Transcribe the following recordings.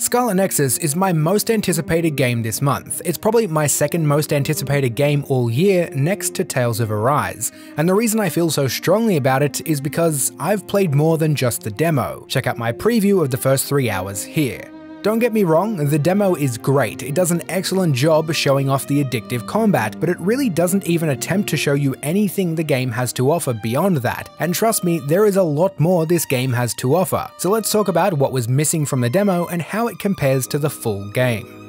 Scarlet Nexus is my most anticipated game this month. It's probably my second most anticipated game all year, next to Tales of Arise. And the reason I feel so strongly about it is because I've played more than just the demo. Check out my preview of the first 3 hours here. Don't get me wrong, the demo is great. It does an excellent job showing off the addictive combat, but it really doesn't even attempt to show you anything the game has to offer beyond that. And trust me, there is a lot more this game has to offer. So let's talk about what was missing from the demo and how it compares to the full game.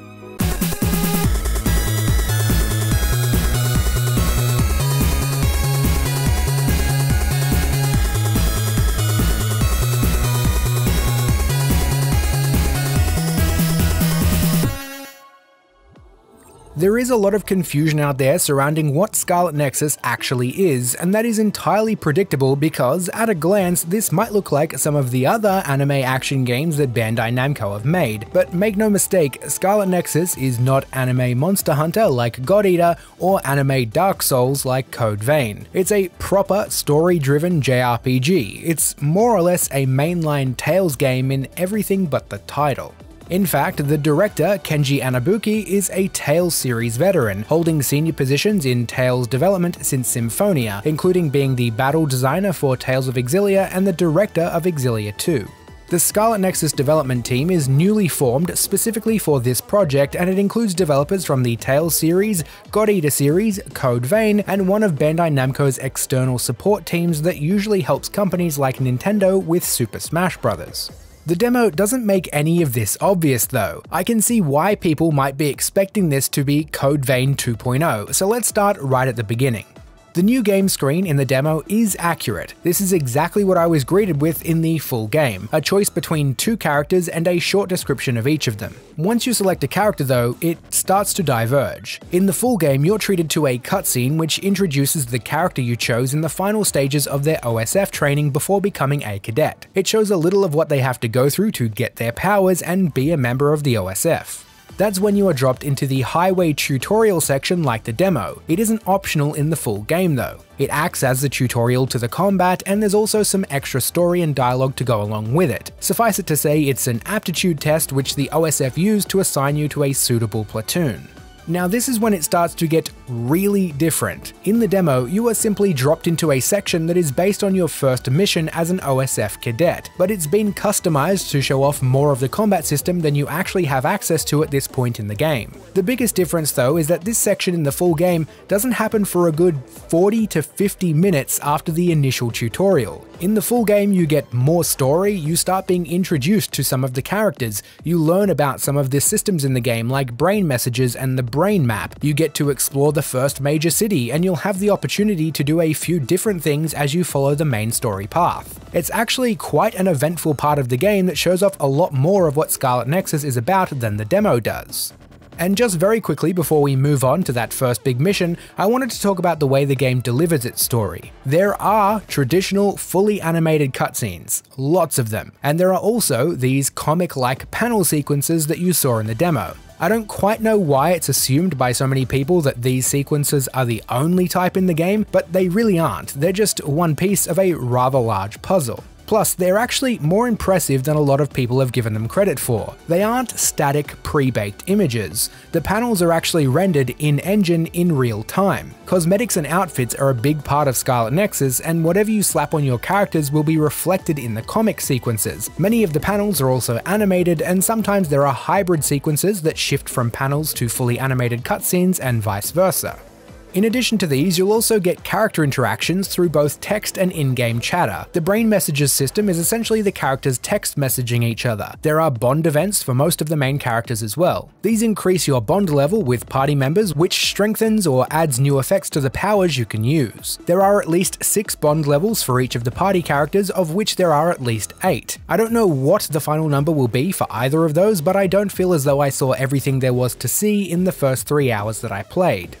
There is a lot of confusion out there surrounding what Scarlet Nexus actually is, and that is entirely predictable because, at a glance, this might look like some of the other anime action games that Bandai Namco have made. But make no mistake, Scarlet Nexus is not anime Monster Hunter like God Eater or anime Dark Souls like Code Vein. It's a proper story-driven JRPG. It's more or less a mainline Tales game in everything but the title. In fact, the director, Kenji Anabuki, is a Tales series veteran, holding senior positions in Tales development since Symphonia, including being the battle designer for Tales of Exilia and the director of Exilia 2. The Scarlet Nexus development team is newly formed specifically for this project, and it includes developers from the Tales series, God Eater series, Code Vein, and one of Bandai Namco's external support teams that usually helps companies like Nintendo with Super Smash Bros. The demo doesn't make any of this obvious though. I can see why people might be expecting this to be Code Vein 2.0, so let's start right at the beginning. The new game screen in the demo is accurate. This is exactly what I was greeted with in the full game, a choice between 2 characters and a short description of each of them. Once you select a character though, it starts to diverge. In the full game, you're treated to a cutscene which introduces the character you chose in the final stages of their OSF training before becoming a cadet. It shows a little of what they have to go through to get their powers and be a member of the OSF. That's when you are dropped into the highway tutorial section like the demo. It isn't optional in the full game though. It acts as the tutorial to the combat, and there's also some extra story and dialogue to go along with it. Suffice it to say, it's an aptitude test which the OSF use to assign you to a suitable platoon. Now this is when it starts to get really different. In the demo, you are simply dropped into a section that is based on your first mission as an OSF cadet, but it's been customized to show off more of the combat system than you actually have access to at this point in the game. The biggest difference though is that this section in the full game doesn't happen for a good 40 to 50 minutes after the initial tutorial. In the full game, you get more story, you start being introduced to some of the characters, you learn about some of the systems in the game like brain messages and the brain map, you get to explore the first major city, and you'll have the opportunity to do a few different things as you follow the main story path. It's actually quite an eventful part of the game that shows off a lot more of what Scarlet Nexus is about than the demo does. And just very quickly before we move on to that first big mission, I wanted to talk about the way the game delivers its story. There are traditional, fully animated cutscenes, lots of them, and there are also these comic-like panel sequences that you saw in the demo. I don't quite know why it's assumed by so many people that these sequences are the only type in the game, but they really aren't. They're just one piece of a rather large puzzle. Plus, they're actually more impressive than a lot of people have given them credit for. They aren't static, pre-baked images. The panels are actually rendered in-engine in real time. Cosmetics and outfits are a big part of Scarlet Nexus, and whatever you slap on your characters will be reflected in the comic sequences. Many of the panels are also animated, and sometimes there are hybrid sequences that shift from panels to fully animated cutscenes and vice versa. In addition to these, you'll also get character interactions through both text and in-game chatter. The brain messages system is essentially the characters text messaging each other. There are bond events for most of the main characters as well. These increase your bond level with party members, which strengthens or adds new effects to the powers you can use. There are at least 6 bond levels for each of the party characters, of which there are at least 8. I don't know what the final number will be for either of those, but I don't feel as though I saw everything there was to see in the first 3 hours that I played.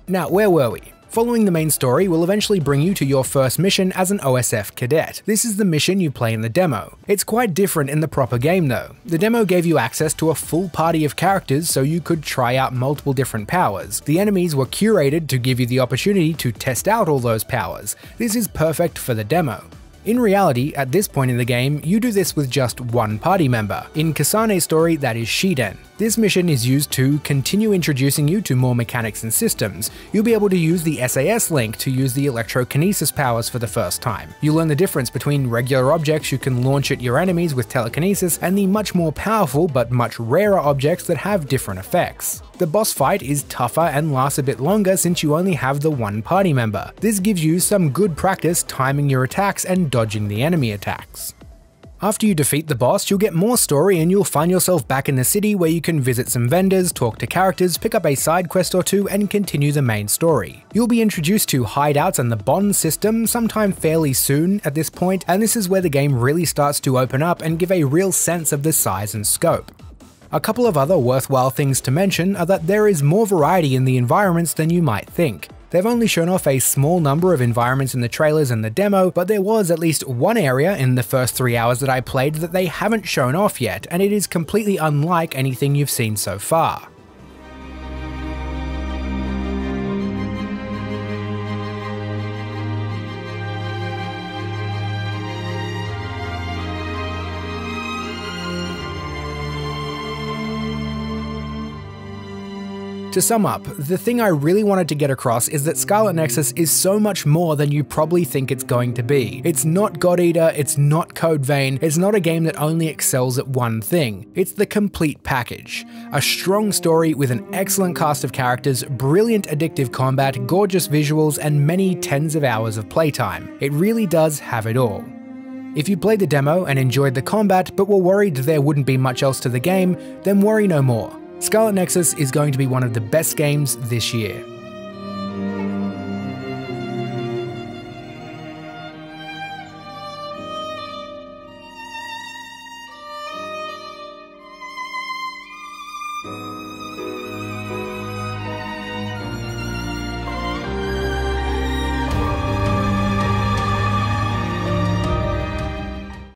Now, where were we? Following the main story will eventually bring you to your first mission as an OSF cadet. This is the mission you play in the demo. It's quite different in the proper game though. The demo gave you access to a full party of characters so you could try out multiple different powers. The enemies were curated to give you the opportunity to test out all those powers. This is perfect for the demo. In reality, at this point in the game, you do this with just one party member. In Kasane's story, that is Shiden. This mission is used to continue introducing you to more mechanics and systems. You'll be able to use the SAS link to use the electrokinesis powers for the first time. You'll learn the difference between regular objects you can launch at your enemies with telekinesis and the much more powerful but much rarer objects that have different effects. The boss fight is tougher and lasts a bit longer since you only have the one party member. This gives you some good practice timing your attacks and dodging the enemy attacks. After you defeat the boss, you'll get more story and you'll find yourself back in the city where you can visit some vendors, talk to characters, pick up a side quest or two, and continue the main story. You'll be introduced to hideouts and the bond system sometime fairly soon at this point, and this is where the game really starts to open up and give a real sense of the size and scope. A couple of other worthwhile things to mention are that there is more variety in the environments than you might think. They've only shown off a small number of environments in the trailers and the demo, but there was at least one area in the first 3 hours that I played that they haven't shown off yet, and it is completely unlike anything you've seen so far. To sum up, the thing I really wanted to get across is that Scarlet Nexus is so much more than you probably think it's going to be. It's not God Eater, it's not Code Vein, it's not a game that only excels at one thing. It's the complete package. A strong story with an excellent cast of characters, brilliant addictive combat, gorgeous visuals, and many tens of hours of playtime. It really does have it all. If you played the demo and enjoyed the combat but were worried there wouldn't be much else to the game, then worry no more. Scarlet Nexus is going to be one of the best games this year.